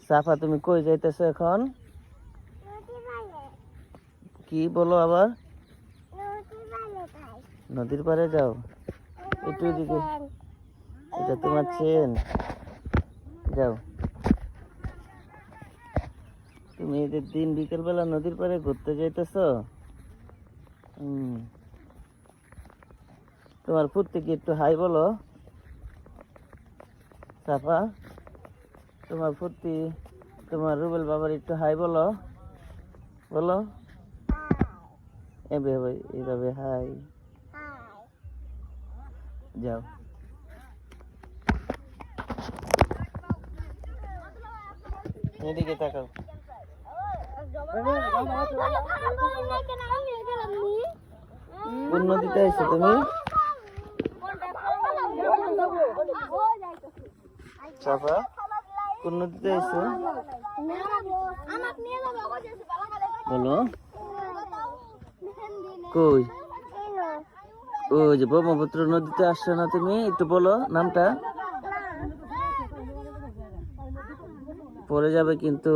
সাফা তুমি কই যাইতেছো এখন? কি বলো আবার? নদীর পাড়ে যাও? একটু এদিকে, এটা তোমার চেন। যাও, তুমি এদের দিন বিকেলবেলা নদীর পাড়ে ঘুরতে যাইতেছো? তোমার ফুটতে কি একটু হাই বলো সাফা? তোমার ফুর্তি, তোমার রুবেল বাবার একটু হাই বলো, বলো এভাবে, এইভাবে হাই। যাও, এদিকে তাকাও। কোন নদীতে আইছো তুমি? সাফা কোন নদীতে আইছো বলো? কই? ওই যে ব্রহ্মপুত্র নদীতে আসছো না তুমি? একটু বলো নামটা। পড়ে যাবে কিন্তু।